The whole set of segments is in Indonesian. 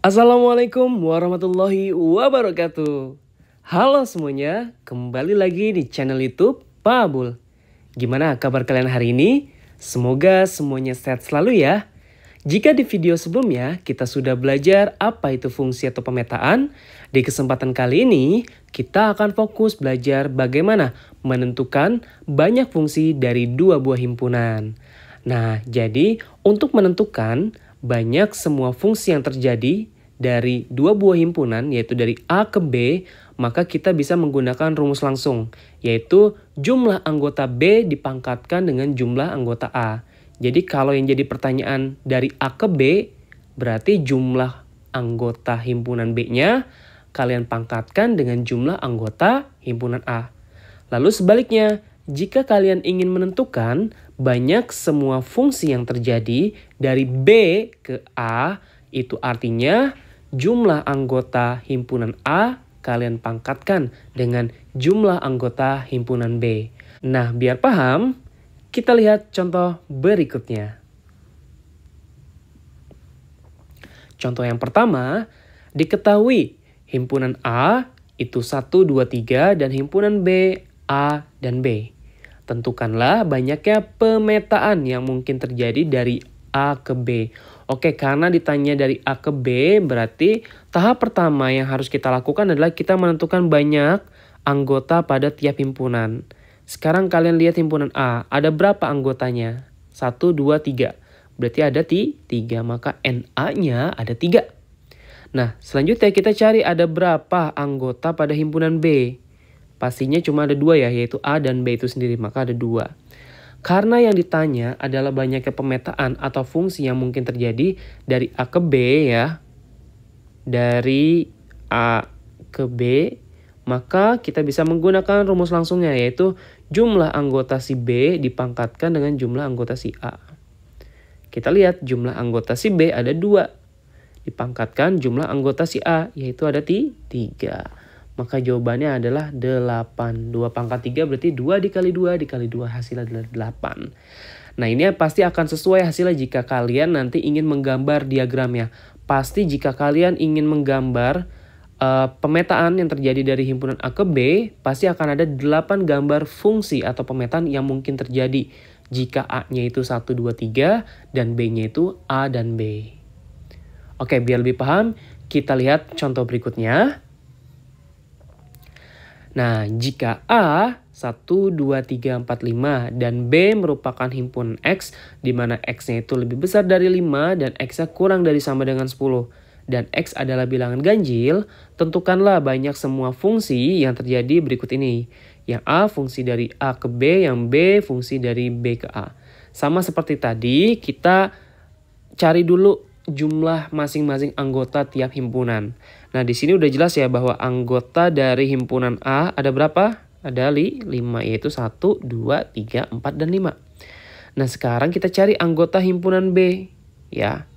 Assalamualaikum warahmatullahi wabarakatuh. Halo semuanya, kembali lagi di channel YouTube Pak Abul. Gimana kabar kalian hari ini? Semoga semuanya sehat selalu ya. Jika di video sebelumnya kita sudah belajar apa itu fungsi atau pemetaan, di kesempatan kali ini kita akan fokus belajar bagaimana menentukan banyak fungsi dari dua buah himpunan. Nah, jadi untuk menentukan banyak semua fungsi yang terjadi dari dua buah himpunan, yaitu dari A ke B, maka kita bisa menggunakan rumus langsung, yaitu jumlah anggota B dipangkatkan dengan jumlah anggota A. Jadi kalau yang jadi pertanyaan dari A ke B, berarti jumlah anggota himpunan B-nya kalian pangkatkan dengan jumlah anggota himpunan A. Lalu sebaliknya, jika kalian ingin menentukan banyak semua fungsi yang terjadi dari B ke A, itu artinya jumlah anggota himpunan A kalian pangkatkan dengan jumlah anggota himpunan B. Nah, biar paham, kita lihat contoh berikutnya. Contoh yang pertama, diketahui himpunan A itu 1, 2, 3 dan himpunan B, A, dan B. Tentukanlah banyaknya pemetaan yang mungkin terjadi dari A ke B. Oke, karena ditanya dari A ke B, berarti tahap pertama yang harus kita lakukan adalah kita menentukan banyak anggota pada tiap himpunan. Sekarang kalian lihat himpunan A, ada berapa anggotanya? 1, 2, 3. Berarti ada 3, maka NA-nya ada 3. Nah, selanjutnya kita cari ada berapa anggota pada himpunan B. Pastinya cuma ada 2 ya, yaitu A dan B itu sendiri, maka ada 2. Karena yang ditanya adalah banyaknya pemetaan atau fungsi yang mungkin terjadi dari A ke B ya. Dari A ke B, maka kita bisa menggunakan rumus langsungnya, yaitu jumlah anggota si B dipangkatkan dengan jumlah anggota si A. Kita lihat jumlah anggota si B ada 2. Dipangkatkan jumlah anggota si A, yaitu ada 3. Maka jawabannya adalah 8. 2 pangkat 3 berarti 2 dikali 2 dikali 2 hasilnya adalah 8. Nah, ini pasti akan sesuai hasilnya jika kalian nanti ingin menggambar diagramnya. Pasti jika kalian ingin menggambar pemetaan yang terjadi dari himpunan A ke B, pasti akan ada 8 gambar fungsi atau pemetaan yang mungkin terjadi jika A-nya itu 1, 2, 3 dan B-nya itu A dan B. Oke, biar lebih paham, kita lihat contoh berikutnya. Nah, jika A 1, 2, 3, 4, 5 dan B merupakan himpunan X, di mana X-nya itu lebih besar dari 5 dan X-nya kurang dari sama dengan 10, dan X adalah bilangan ganjil, tentukanlah banyak semua fungsi yang terjadi berikut ini. Yang A fungsi dari A ke B, yang B fungsi dari B ke A. Sama seperti tadi, kita cari dulu jumlah masing-masing anggota tiap himpunan. Nah, di sini udah jelas ya bahwa anggota dari himpunan A ada berapa? Ada 5, yaitu 1, 2, 3, 4, dan 5. Nah, sekarang kita cari anggota himpunan B ya.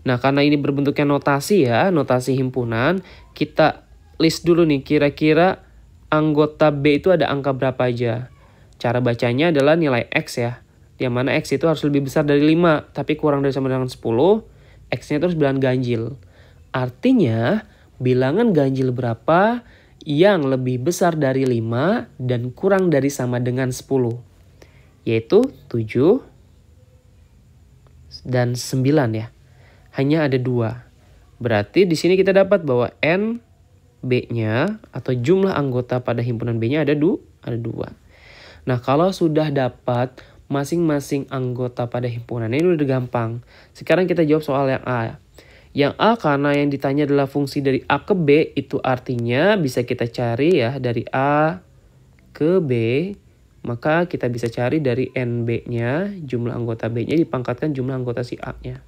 Nah, karena ini berbentuknya notasi ya, notasi himpunan, kita list dulu nih kira-kira anggota B itu ada angka berapa aja. Cara bacanya adalah nilai X ya. Yang mana X itu harus lebih besar dari 5, tapi kurang dari sama dengan 10, X-nya terus bilangan ganjil. Artinya, bilangan ganjil berapa yang lebih besar dari 5 dan kurang dari sama dengan 10? Yaitu 7 dan 9 ya. Hanya ada 2. Berarti di sini kita dapat bahwa N B-nya atau jumlah anggota pada himpunan B-nya ada 2. Nah, kalau sudah dapat masing-masing anggota pada himpunan ini udah gampang. Sekarang kita jawab soal yang A. Yang A karena yang ditanya adalah fungsi dari A ke B, itu artinya bisa kita cari ya dari A ke B. Maka kita bisa cari dari NB-nya, jumlah anggota B-nya dipangkatkan jumlah anggota si A-nya.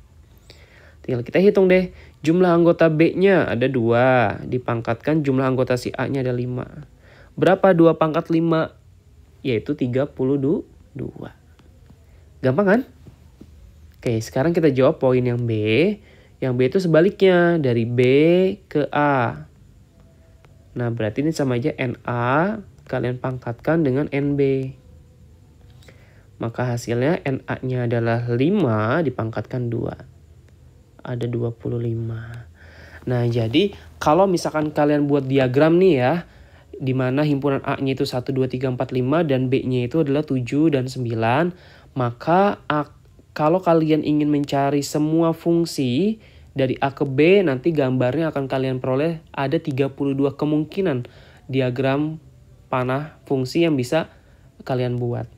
Tinggal kita hitung deh. Jumlah anggota B-nya ada 2, dipangkatkan jumlah anggota si A-nya ada 5. Berapa 2 pangkat 5? Yaitu 32. Gampang kan? Oke, sekarang kita jawab poin yang B. Yang B itu sebaliknya, dari B ke A. Nah, berarti ini sama aja NA, kalian pangkatkan dengan NB. Maka hasilnya NA-nya adalah 5 dipangkatkan 2. ada 25. Nah, jadi kalau misalkan kalian buat diagram nih ya, di mana himpunan A-nya itu 1, 2, 3, 4, 5 dan B-nya itu adalah 7 dan 9, maka kalau kalian ingin mencari semua fungsi dari A ke B, nanti gambarnya akan kalian peroleh ada 32 kemungkinan diagram panah fungsi yang bisa kalian buat.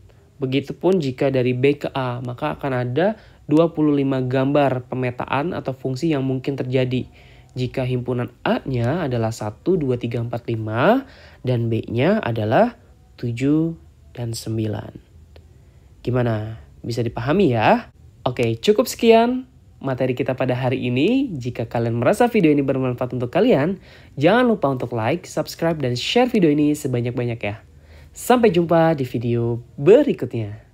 Begitupun jika dari B ke A, maka akan ada 25 gambar pemetaan atau fungsi yang mungkin terjadi. Jika himpunan A-nya adalah 1, 2, 3, 4, 5 dan B-nya adalah 7 dan 9. Gimana? Bisa dipahami ya? Oke, cukup sekian materi kita pada hari ini. Jika kalian merasa video ini bermanfaat untuk kalian, jangan lupa untuk like, subscribe, dan share video ini sebanyak-banyak ya. Sampai jumpa di video berikutnya.